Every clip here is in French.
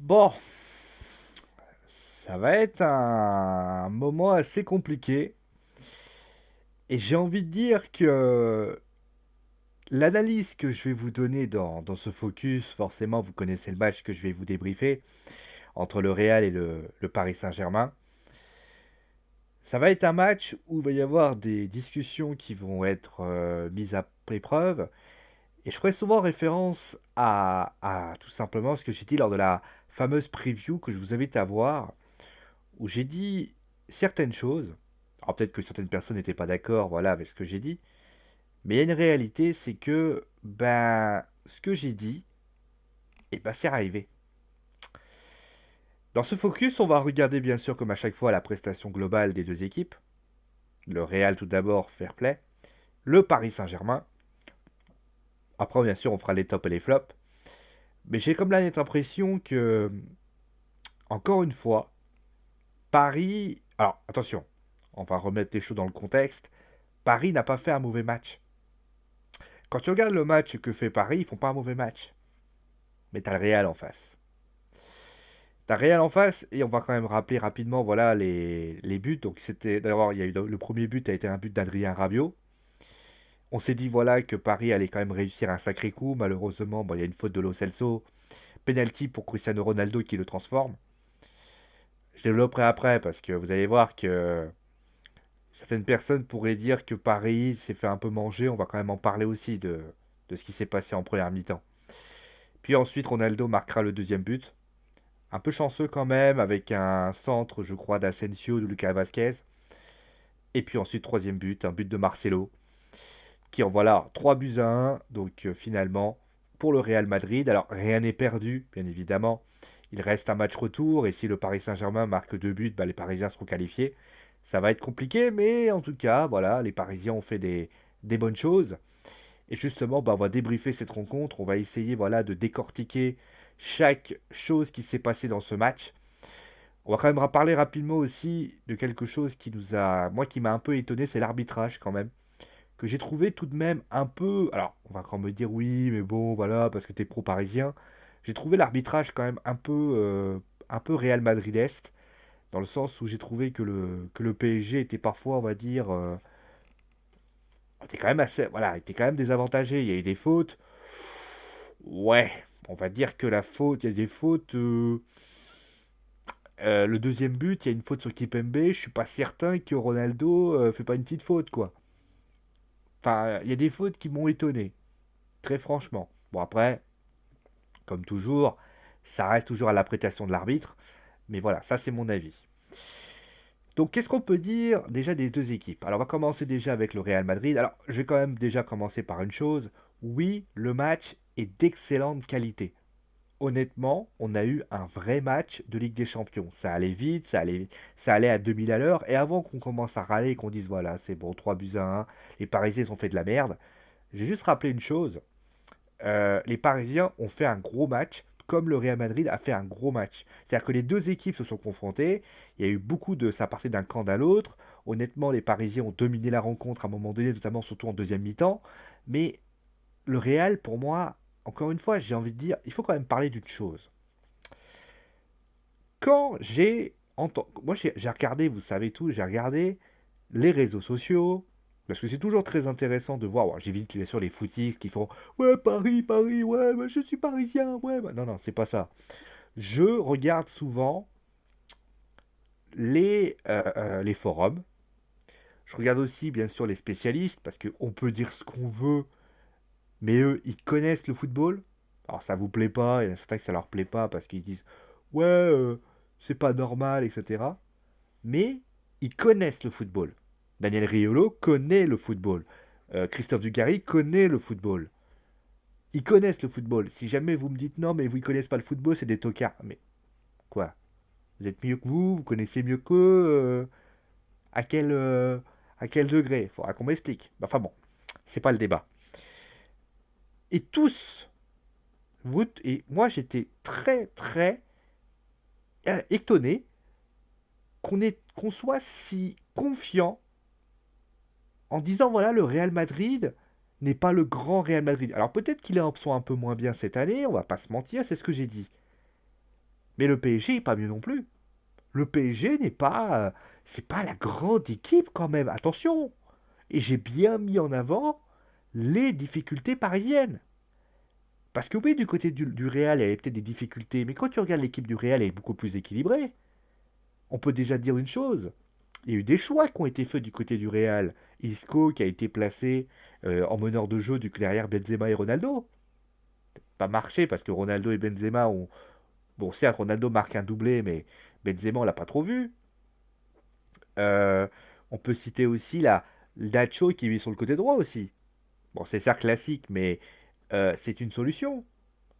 Bon, ça va être un moment assez compliqué. Et j'ai envie de dire que l'analyse que je vais vous donner dans ce focus, forcément, vous connaissez le match que je vais vous débriefer entre le Real et le Paris Saint-Germain. Ça va être un match où il va y avoir des discussions qui vont être mises à épreuve. Et je ferai souvent référence à tout simplement ce que j'ai dit lors de la fameuse preview que je vous invite à voir, où j'ai dit certaines choses. Alors peut-être que certaines personnes n'étaient pas d'accord, voilà, avec ce que j'ai dit, mais il y a une réalité, c'est que ce que j'ai dit, c'est arrivé. Dans ce focus, on va regarder bien sûr comme à chaque fois la prestation globale des deux équipes. Le Real tout d'abord, fair play. Le Paris Saint-Germain. Après bien sûr on fera les tops et les flops. Mais j'ai comme la nette impression que, encore une fois, Paris... Alors attention, on va remettre les choses dans le contexte. Paris n'a pas fait un mauvais match. Quand tu regardes le match que fait Paris, ils font pas un mauvais match. Mais t'as le Real en face. T'as le Real en face, et on va quand même rappeler rapidement voilà, les buts. Donc c'était d'abord, il y a eu le premier but a été un but d'Adrien Rabiot. On s'est dit voilà que Paris allait quand même réussir un sacré coup. Malheureusement, bon, il y a une faute de Lo Celso. Penalty pour Cristiano Ronaldo qui le transforme. Je développerai après parce que vous allez voir que certaines personnes pourraient dire que Paris s'est fait un peu manger. On va quand même en parler aussi de ce qui s'est passé en première mi-temps. Puis ensuite, Ronaldo marquera le deuxième but. Un peu chanceux quand même, avec un centre, je crois, d'Asensio, de Lucas Vasquez. Et puis ensuite, troisième but, un but de Marcelo, qui en voilà 3 buts à 1. Donc finalement, pour le Real Madrid, alors rien n'est perdu, bien évidemment. Il reste un match retour, et si le Paris Saint-Germain marque 2 buts, les Parisiens seront qualifiés. Ça va être compliqué, mais en tout cas, voilà, les Parisiens ont fait des bonnes choses. Et justement, on va débriefer cette rencontre. On va essayer voilà, de décortiquer chaque chose qui s'est passée dans ce match. On va quand même parler rapidement aussi de quelque chose qui nous a, moi qui m'a un peu étonné, c'est l'arbitrage quand même, que j'ai trouvé tout de même un peu, alors on va quand même me dire oui, mais bon voilà, parce que t'es pro-parisien, j'ai trouvé l'arbitrage quand même un peu Real Madrid-est, dans le sens où j'ai trouvé que le PSG était parfois, on va dire, était quand même assez, voilà, était quand même désavantagé, il y a eu des fautes, ouais, on va dire que la faute, il y a des fautes, le deuxième but, il y a une faute sur Kipembe. Je suis pas certain que Ronaldo fait pas une petite faute, quoi. Enfin, il y a des fautes qui m'ont étonné, très franchement. Bon, après, comme toujours, ça reste toujours à l'appréciation de l'arbitre. Mais voilà, ça c'est mon avis. Donc, qu'est-ce qu'on peut dire déjà des deux équipes? Alors, on va commencer déjà avec le Real Madrid. Alors, je vais quand même déjà commencer par une chose. Oui, le match est d'excellente qualité. Honnêtement, on a eu un vrai match de Ligue des Champions. Ça allait vite, ça allait à 2000 à l'heure. Et avant qu'on commence à râler et qu'on dise voilà, c'est bon, 3 buts à 1, les Parisiens ont fait de la merde, j'ai juste rappelé une chose. Les Parisiens ont fait un gros match, comme le Real Madrid a fait un gros match. C'est-à-dire que les deux équipes se sont confrontées. Il y a eu beaucoup de. Ça partait d'un camp à l'autre. Honnêtement, les Parisiens ont dominé la rencontre à un moment donné, notamment surtout en deuxième mi-temps. Mais le Real, pour moi, encore une fois, j'ai envie de dire, il faut quand même parler d'une chose. Quand j'ai entendu, moi j'ai regardé, vous savez tout, j'ai regardé les réseaux sociaux, parce que c'est toujours très intéressant de voir, bon, j'évite bien sûr les footistes qui font ouais Paris, Paris, ouais je suis parisien, ouais, non non c'est pas ça. Je regarde souvent les forums, je regarde aussi bien sûr les spécialistes, parce qu'on peut dire ce qu'on veut, mais eux ils connaissent le football. Alors ça vous plaît pas, il y en a certains que ça leur plaît pas parce qu'ils disent ouais c'est pas normal, etc. Mais ils connaissent le football. Daniel Riolo connaît le football. Christophe Dugarry connaît le football. Ils connaissent le football. Si jamais vous me dites non, mais vous ne connaissez pas le football, c'est des tocards. Mais quoi? Vous êtes mieux que vous connaissez mieux qu'eux à, quel, à quel degré? Il faudra qu'on m'explique. Enfin bon, c'est pas le débat. Et tous, vous, et moi j'étais très très étonné qu'on soit si confiant en disant voilà, le Real Madrid n'est pas le grand Real Madrid. Alors peut-être qu'il est un un peu moins bien cette année, on va pas se mentir, c'est ce que j'ai dit. Mais le PSG n'est pas mieux non plus. Le PSG n'est pas... c'est pas la grande équipe quand même, attention. Et j'ai bien mis en avant les difficultés parisiennes. Parce que oui, du côté du Real, il y avait peut-être des difficultés, mais quand tu regardes l'équipe du Real, elle est beaucoup plus équilibrée. On peut déjà dire une chose. Il y a eu des choix qui ont été faits du côté du Real. Isco qui a été placé en meneur de jeu du derrière Benzema et Ronaldo. Pas marché parce que Ronaldo et Benzema ont... Bon, certes, Ronaldo marque un doublé, mais Benzema, on l'a pas trop vu. Euh, on peut citer aussi la Nacho qui est sur le côté droit aussi. Bon, c'est ça classique, mais c'est une solution.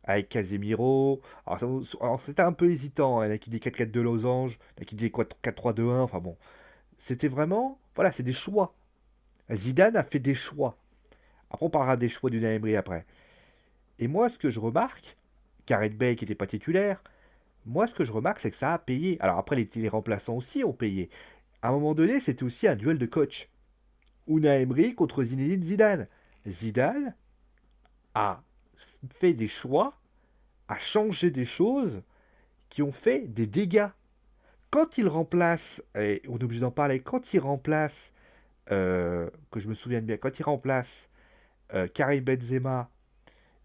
Avec Casemiro. Alors, c'était un peu hésitant, hein. Il y en a qui dit 4-4-2 Losange, il y en a qui dit 4-3-2-1. Enfin bon, c'était vraiment. Voilà, c'est des choix. Zidane a fait des choix. Après, on parlera des choix du Emery après. Et moi, ce que je remarque, Gareth Bale qui n'était pas titulaire, moi, ce que je remarque, c'est que ça a payé. Alors après, les remplaçants aussi ont payé. À un moment donné, c'était aussi un duel de coach. Unai Emery contre Zinedine Zidane. Zidane a fait des choix, a changé des choses qui ont fait des dégâts. Quand il remplace, et on est obligé d'en parler, quand il remplace, que je me souvienne bien, quand il remplace Karim Benzema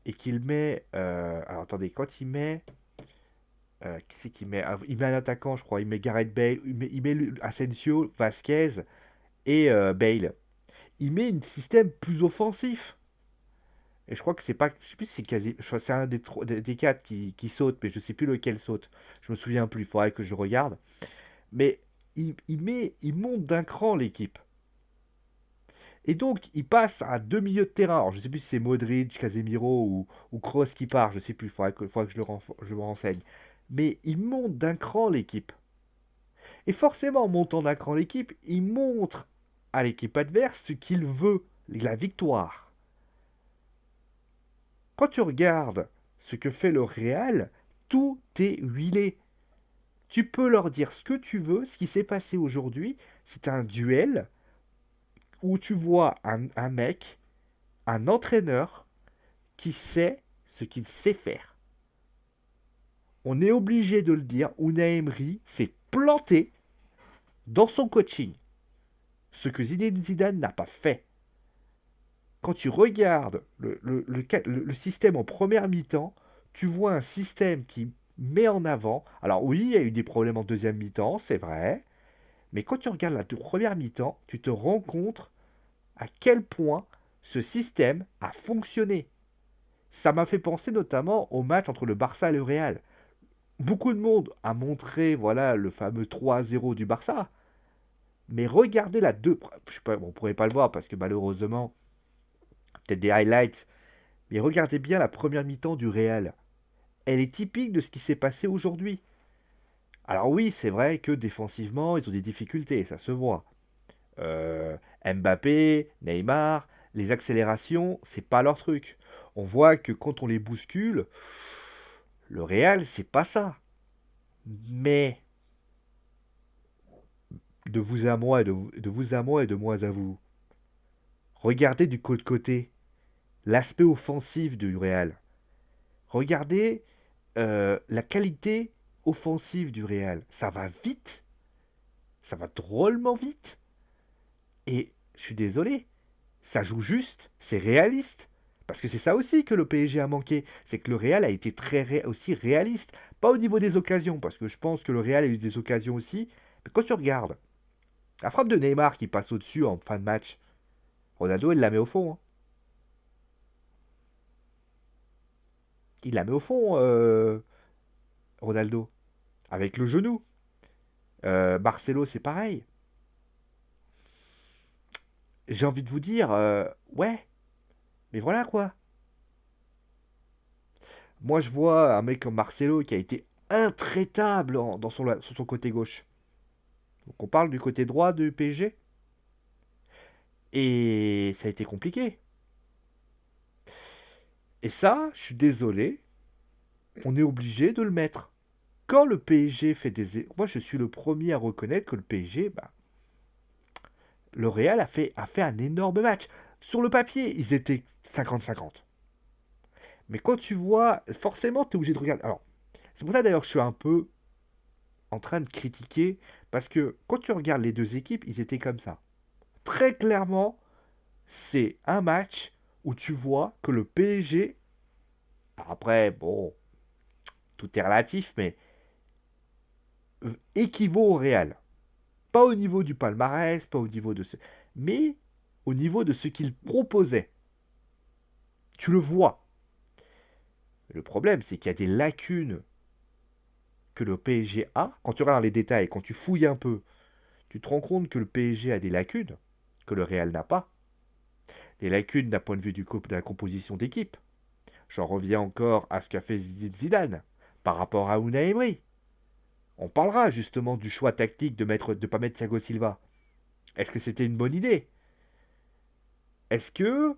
et qu'il met, alors attendez, quand il met, qui c'est qu'il met? Il met un attaquant, je crois, il met Gareth Bale, il met Asensio, Vasquez et Bale. Il met un système plus offensif. Et je crois que c'est pas, je sais plus si c'est quasi, je crois que c'est un des quatre qui saute, mais je sais plus lequel saute. Je me souviens plus, il faudrait que je regarde. Mais il monte d'un cran l'équipe. Et donc, il passe à deux milieux de terrain. Alors, je ne sais plus si c'est Modric, Casemiro ou Kroos qui part. Je ne sais plus. Il faudrait que je me renseigne. Mais il monte d'un cran l'équipe. Et forcément, en montant d'un cran l'équipe, il montre à l'équipe adverse ce qu'il veut, la victoire. Quand tu regardes ce que fait le Real, tout est huilé. Tu peux leur dire ce que tu veux. Ce qui s'est passé aujourd'hui, c'est un duel où tu vois un mec, un entraîneur, qui sait ce qu'il sait faire. On est obligé de le dire, Unai Emery s'est planté dans son coaching. Ce que Zinedine Zidane n'a pas fait. Quand tu regardes le système en première mi-temps, tu vois un système qui met en avant. Alors oui, il y a eu des problèmes en deuxième mi-temps, c'est vrai. Mais quand tu regardes la première mi-temps, tu te rends compte à quel point ce système a fonctionné. Ça m'a fait penser notamment au match entre le Barça et le Real. Beaucoup de monde a montré voilà le fameux 3-0 du Barça. Mais regardez la deux. Je sais pas, on ne pourrait pas le voir parce que malheureusement, peut-être des highlights. Mais regardez bien la première mi-temps du Real. Elle est typique de ce qui s'est passé aujourd'hui. Alors oui, c'est vrai que défensivement, ils ont des difficultés, ça se voit. Mbappé, Neymar, les accélérations, c'est pas leur truc. On voit que quand on les bouscule, le Real, c'est pas ça. Mais de vous à moi, de vous à moi et de moi à vous, regardez du côté l'aspect offensif du Real. Regardez la qualité offensive du Real. Ça va vite, ça va drôlement vite. Et je suis désolé, ça joue juste, c'est réaliste. Parce que c'est ça aussi que le PSG a manqué, c'est que le Real a été aussi réaliste. Pas au niveau des occasions, parce que je pense que le Real a eu des occasions aussi. Mais quand tu regardes, la frappe de Neymar qui passe au-dessus en fin de match, Ronaldo il la met au fond, hein. Il la met au fond, Ronaldo, avec le genou. Marcelo c'est pareil. J'ai envie de vous dire, ouais, mais voilà quoi. Moi, je vois un mec comme Marcelo qui a été intraitable sur son côté gauche. Donc, on parle du côté droit du PSG. Et ça a été compliqué. Et ça, je suis désolé, on est obligé de le mettre. Quand le PSG fait des... Moi, je suis le premier à reconnaître que le PSG, bah, le Real a fait un énorme match. Sur le papier, ils étaient 50-50. Mais quand tu vois, forcément, tu es obligé de regarder. Alors, C'est pour ça d'ailleurs que je suis un peu en train de critiquer, parce que quand tu regardes les deux équipes, ils étaient comme ça. Très clairement, c'est un match où tu vois que le PSG, après, bon, tout est relatif, mais équivaut au Real. Pas au niveau du palmarès, pas au niveau de ce... mais au niveau de ce qu'il proposait. Tu le vois. Le problème, c'est qu'il y a des lacunes que le PSG a. Quand tu regardes les détails, quand tu fouilles un peu, tu te rends compte que le PSG a des lacunes que le Real n'a pas. Des lacunes d'un point de vue de la composition d'équipe. J'en reviens encore à ce qu'a fait Zidane par rapport à Unai Emery. On parlera justement du choix tactique de ne pas mettre Thiago Silva. Est-ce que c'était une bonne idée? Est-ce que,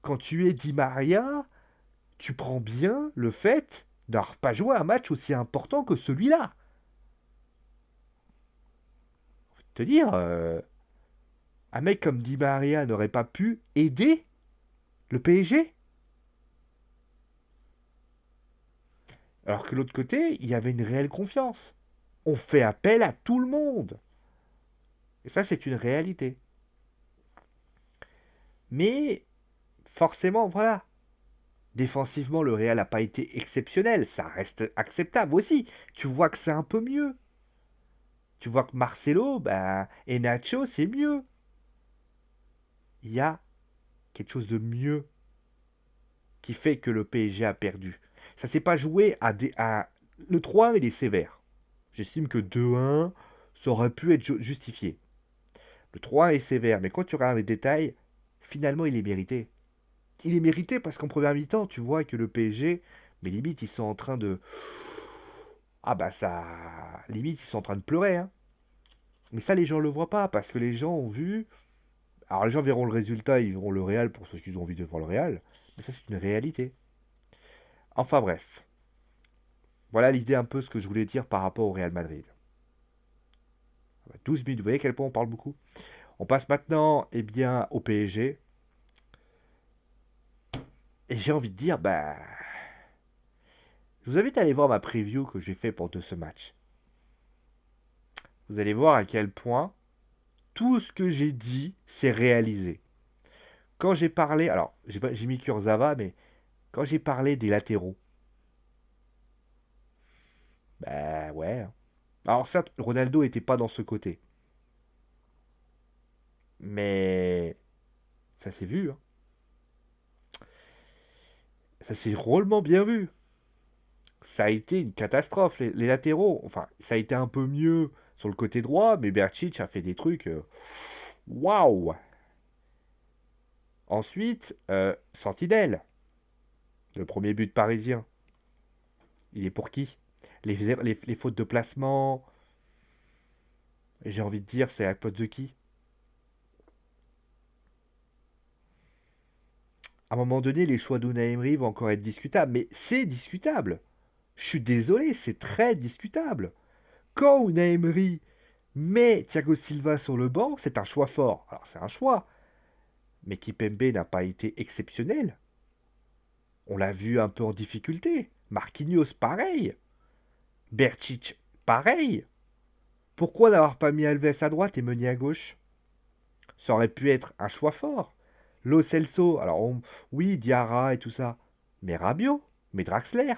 quand tu es Di Maria, tu prends bien le fait d'avoir pas joué un match aussi important que celui-là? Te dire, un mec comme Di Maria n'aurait pas pu aider le PSG? Alors que de l'autre côté, il y avait une réelle confiance. On fait appel à tout le monde. Et ça, c'est une réalité. Mais, forcément, voilà. Défensivement, le Real n'a pas été exceptionnel. Ça reste acceptable aussi. Tu vois que c'est un peu mieux. Tu vois que Marcelo et Nacho, c'est mieux. Il y a quelque chose de mieux qui fait que le PSG a perdu. Ça s'est pas joué à... Le 3-1, il est sévère. J'estime que 2-1, ça aurait pu être justifié. Le 3-1 est sévère, mais quand tu regardes les détails, finalement, il est mérité. Il est mérité parce qu'en première mi-temps, tu vois que le PSG, mais limite, ils sont en train de... Ah bah ça... Limite, ils sont en train de pleurer. Hein. Mais ça, les gens ne le voient pas parce que les gens ont vu... Alors les gens verront le résultat, ils verront le Real pour ceux qui ont envie de voir le Real. Mais ça, c'est une réalité. Enfin bref. Voilà l'idée un peu ce que je voulais dire par rapport au Real Madrid. 12 minutes, vous voyez à quel point on parle beaucoup. On passe maintenant eh bien, au PSG. Et j'ai envie de dire, je vous invite à aller voir ma preview que j'ai fait pour de ce match. Vous allez voir à quel point tout ce que j'ai dit s'est réalisé. Quand j'ai parlé, alors j'ai mis Kurzawa, mais quand j'ai parlé des latéraux, ouais. Alors certes, Ronaldo n'était pas dans ce côté, mais ça s'est vu. Hein. Ça s'est drôlement bien vu. Ça a été une catastrophe. Les latéraux, enfin, ça a été un peu mieux sur le côté droit, mais Berchic a fait des trucs. Waouh! Ensuite, Sentinelle, le premier but parisien. Il est pour qui? Les fautes de placement, j'ai envie de dire, c'est à cause de qui? À un moment donné, les choix d'Unai Emery vont encore être discutables, mais c'est discutable. Je suis désolé, c'est très discutable. Quand Unai Emery met Thiago Silva sur le banc, c'est un choix fort. Alors c'est un choix, mais Kipembe n'a pas été exceptionnel. On l'a vu un peu en difficulté. Marquinhos, pareil. Berchic, pareil. Pourquoi n'avoir pas mis Alves à droite et Meunier à gauche? Ça aurait pu être un choix fort. Lo Celso, alors oui, Diarra et tout ça. Mais Rabiot, mais Draxler.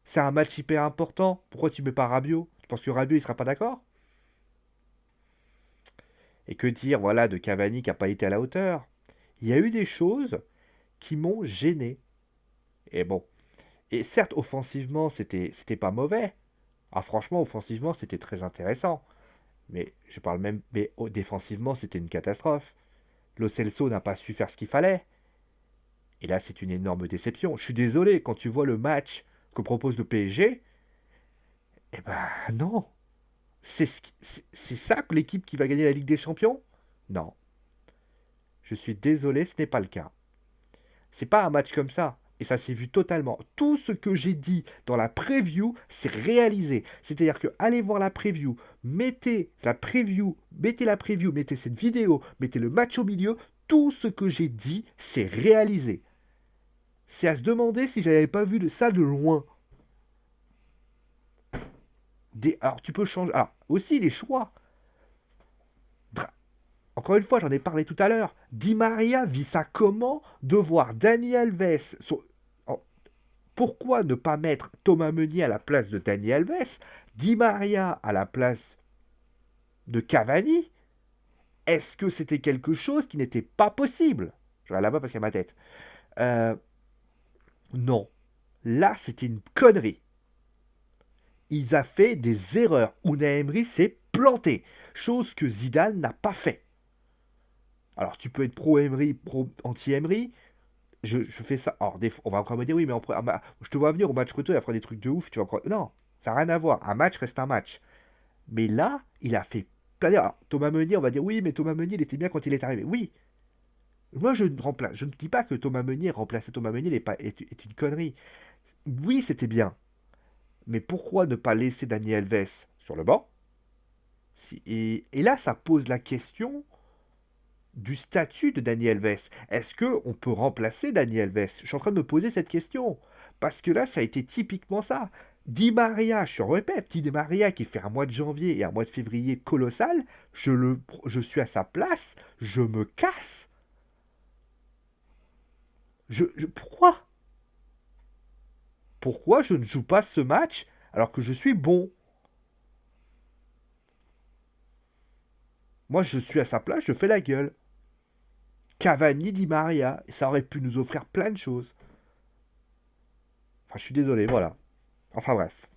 C'est un match hyper important. Pourquoi tu mets pas Rabiot? Tu penses que Rabiot il sera pas d'accord? Et que dire voilà de Cavani qui n'a pas été à la hauteur? Il y a eu des choses qui m'ont gêné. Et bon. Et certes, offensivement, c'était pas mauvais. Ah franchement, offensivement, c'était très intéressant. Mais je parle même. Mais défensivement, c'était une catastrophe. Lo Celso n'a pas su faire ce qu'il fallait. Et là, c'est une énorme déception. Je suis désolé, quand tu vois le match que propose le PSG, eh ben non. C'est ça que l'équipe qui va gagner la Ligue des Champions? Non. Je suis désolé, ce n'est pas le cas. C'est pas un match comme ça. Et ça s'est vu totalement. Tout ce que j'ai dit dans la preview, c'est réalisé. C'est-à-dire que allez voir la preview, mettez la preview, mettez cette vidéo, mettez le match au milieu. Tout ce que j'ai dit, c'est réalisé. C'est à se demander si j'avais pas vu ça de loin. Alors, tu peux changer. Alors, aussi les choix. Encore une fois, j'en ai parlé tout à l'heure. Di Maria vit ça comment de voir Dani Alves. Pourquoi ne pas mettre Thomas Meunier à la place de Dani Alves, Di Maria à la place de Cavani? Est-ce que c'était quelque chose qui n'était pas possible? Je regarde là-bas parce qu'il y a ma tête. Euh, non. Là, c'était une connerie. Il a fait des erreurs. Unai Emery s'est planté. Chose que Zidane n'a pas fait. Alors, tu peux être pro-Emery, pro-anti-Emery. Je fais ça. Alors, on va encore me dire, oui, mais je te vois venir au match retour, il va faire des trucs de ouf. Non, ça n'a rien à voir. Un match reste un match. Mais là, il a fait plein d'erreurs. Alors, Thomas Meunier, on va dire, oui, mais Thomas Meunier, il était bien quand il est arrivé. Oui. Moi, je ne dis pas que Thomas Meunier, remplacer Thomas Meunier est une connerie. Oui, c'était bien. Mais pourquoi ne pas laisser Dani Alves sur le banc? Et là, ça pose la question du statut de Dani Alves. Est-ce que on peut remplacer Dani Alves? Je suis en train de me poser cette question. Parce que là, ça a été typiquement ça. Di Maria, je répète, Di Maria qui fait un mois de janvier et un mois de février colossal, je suis à sa place, je me casse. Pourquoi? Pourquoi je ne joue pas ce match alors que je suis bon? Moi, je suis à sa place, je fais la gueule. Cavani, Di Maria, ça aurait pu nous offrir plein de choses. Enfin, je suis désolé, voilà. Enfin bref.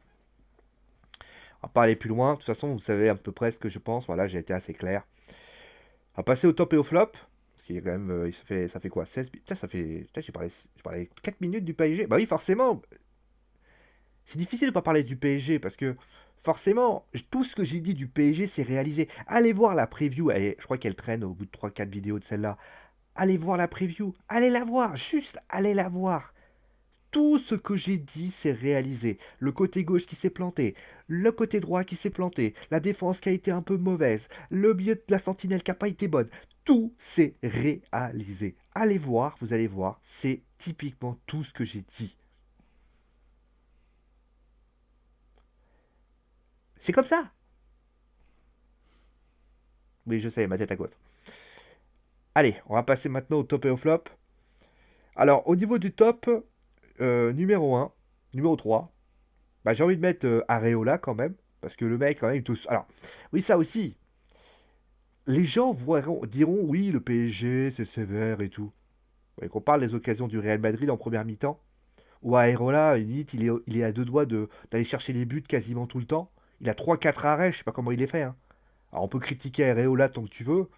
On va pas aller plus loin. De toute façon, vous savez à peu près ce que je pense. Voilà, j'ai été assez clair. On va passer au top et au flop. Parce qu'il est quand même. Ça fait quoi 16. Putain, ça fait. Putain, j'ai parlé 4 minutes du PSG. Bah oui, forcément. C'est difficile de pas parler du PSG parce que forcément, tout ce que j'ai dit du PSG, c'est réalisé. Allez voir la preview. Je crois qu'elle traîne au bout de 3-4 vidéos de celle-là. Allez voir la preview. Allez la voir. Juste allez la voir. Tout ce que j'ai dit s'est réalisé. Le côté gauche qui s'est planté, le côté droit qui s'est planté, la défense qui a été un peu mauvaise, le milieu de la sentinelle qui n'a pas été bonne. Tout s'est réalisé. Allez voir, vous allez voir, c'est typiquement tout ce que j'ai dit. C'est comme ça. Oui, je sais, ma tête à gauche. Allez, on va passer maintenant au top et au flop. Alors, au niveau du top, numéro 1, numéro 3, bah, j'ai envie de mettre Areola quand même. Parce que le mec, quand même, tous. Alors, oui, ça aussi. Les gens diront oui, le PSG, c'est sévère et tout. Ouais, qu'on parle des occasions du Real Madrid en première mi-temps, où Areola, limite, il est à deux doigts d'aller chercher les buts quasiment tout le temps. Il a trois quatre arrêts, je sais pas comment il les fait, hein. Alors on peut critiquer Areola tant que tu veux,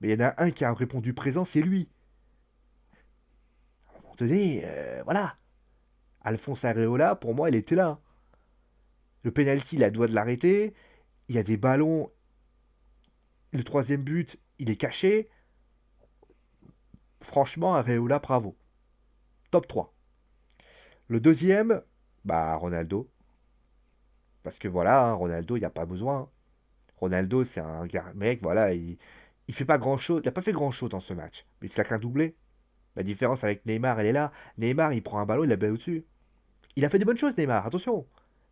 mais il y en a un qui a répondu présent, c'est lui. À un moment donné, voilà. Alphonse Areola, pour moi, il était là. Le penalty, il a doigt de l'arrêter. Il y a des ballons. Le troisième but, il est caché. Franchement, Areola, bravo. Top 3. Le deuxième, bah Ronaldo. Parce que voilà, hein, Ronaldo, il n'y a pas besoin. Ronaldo, c'est un mec, voilà, il fait pas grand-chose. Il n'a pas fait grand-chose dans ce match. Mais il claque un doublé. La différence avec Neymar, elle est là. Neymar, il prend un ballon, il la met au-dessus. Il a fait des bonnes choses, Neymar, attention.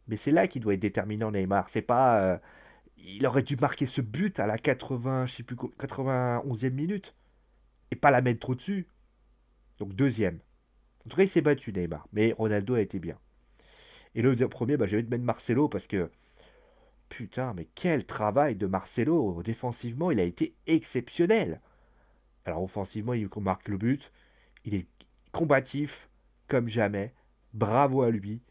Mais c'est là qu'il doit être déterminant, Neymar. C'est pas. Il aurait dû marquer ce but à la 80, je sais plus, 91e minute. Et pas la mettre trop dessus. Donc deuxième. En tout cas, il s'est battu, Neymar. Mais Ronaldo a été bien. Et le premier, bah, j'avais de mettre Marcelo parce que putain, mais quel travail de Marcelo. Défensivement, il a été exceptionnel. Alors offensivement, il marque le but. Il est combatif comme jamais. Bravo à lui.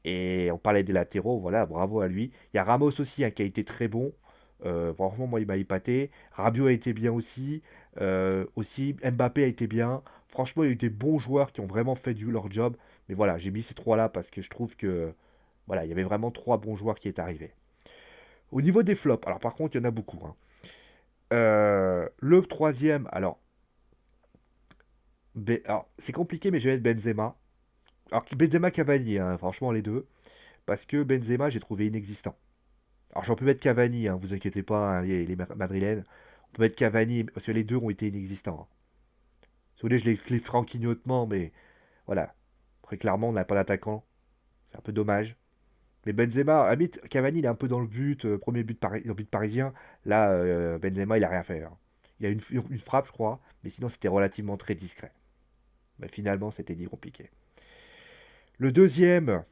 Et on parlait des latéraux, voilà, bravo à lui. Il y a Ramos aussi hein, qui a été très bon. Franchement, moi, il m'a épaté. Rabiot a été bien aussi. Aussi, Mbappé a été bien. Franchement, il y a eu des bons joueurs qui ont vraiment fait leur job. Mais voilà, j'ai mis ces trois-là parce que je trouve que voilà, il y avait vraiment trois bons joueurs qui est arrivés. Au niveau des flops, alors par contre, il y en a beaucoup, hein. Le troisième, alors, c'est compliqué, mais je vais mettre Benzema. Alors, Benzema Cavani, hein, franchement, les deux. Parce que Benzema, j'ai trouvé inexistant. Alors, j'en peux mettre Cavani, hein, vous inquiétez pas, hein, les Madrilènes. On peut mettre Cavani, parce que les deux ont été inexistants, hein. Si vous voulez, je les ferai en clignotement, mais voilà. Très clairement, on n'a pas d'attaquant. C'est un peu dommage. Mais Benzema, habite Cavani, il est un peu dans le but, premier but, dans le but parisien. Là, Benzema, il a rien fait, hein. Il a une frappe, je crois, mais sinon c'était relativement très discret. Mais finalement, c'était dit compliqué. Le deuxième,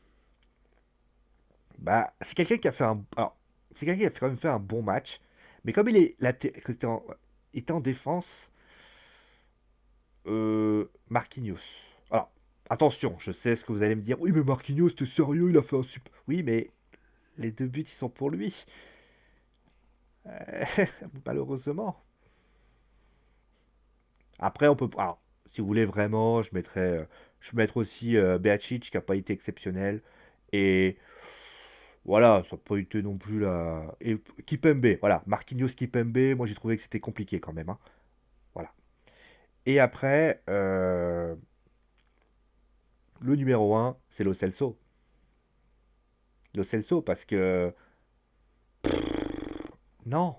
bah, c'est quelqu'un qui a fait un. Alors, c'est quelqu'un qui a quand même fait un bon match. Mais comme que il était en défense, Marquinhos. Alors, attention, je sais ce que vous allez me dire. Oui, mais Marquinhos, t'es sérieux, il a fait un super. Oui, mais les deux buts, ils sont pour lui. Euh, malheureusement. Après, on peut. Alors, si vous voulez vraiment, je vais mettre aussi Beacic qui n'a pas été exceptionnel. Et voilà, ça n'a pas été non plus la. Et Kipembe, voilà. Marquinhos Kipembe, moi j'ai trouvé que c'était compliqué quand même, hein. Voilà. Et après, le numéro un c'est Lo Celso. Lo Celso, parce que. Non,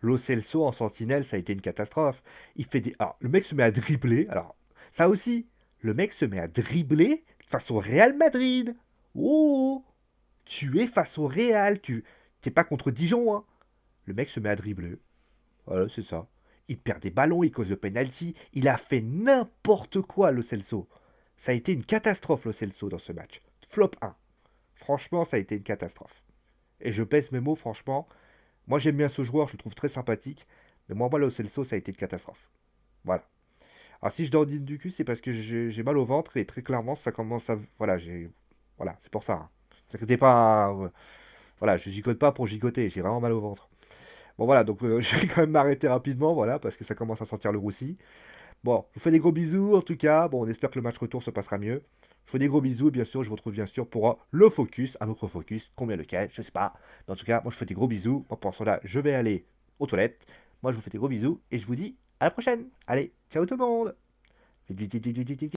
Lo Celso en sentinelle, ça a été une catastrophe. Il fait des. Alors, le mec se met à dribbler. Alors, ça aussi, le mec se met à dribbler face au Real Madrid. Oh, tu es face au Real. Tu t'es pas contre Dijon, hein. Le mec se met à dribbler. Voilà, c'est ça. Il perd des ballons, il cause le penalty. Il a fait n'importe quoi, Lo Celso. Ça a été une catastrophe, Lo Celso, dans ce match. Flop 1. Franchement, ça a été une catastrophe. Et je pèse mes mots, franchement. Moi, j'aime bien ce joueur, je le trouve très sympathique. Mais moi, Lo Celso, ça a été une catastrophe. Voilà. Alors, si je dandine du cul, c'est parce que j'ai mal au ventre et très clairement, ça commence à. Voilà, Voilà, c'est pour ça, hein. C'était pas. Voilà, je gigote pas pour gigoter, j'ai vraiment mal au ventre. Bon, voilà, donc je vais quand même m'arrêter rapidement, voilà, parce que ça commence à sentir le roussi. Bon, je vous fais des gros bisous, en tout cas. Bon, on espère que le match retour se passera mieux. Je vous fais des gros bisous, et bien sûr, je vous retrouve bien sûr pour le focus, un autre focus, combien lequel, je sais pas. Mais en tout cas, moi je vous fais des gros bisous. Moi pour cela, je vais aller aux toilettes. Moi je vous fais des gros bisous et je vous dis à la prochaine. Allez, ciao tout le monde. Vite, vite, vite, vite, vite, vite.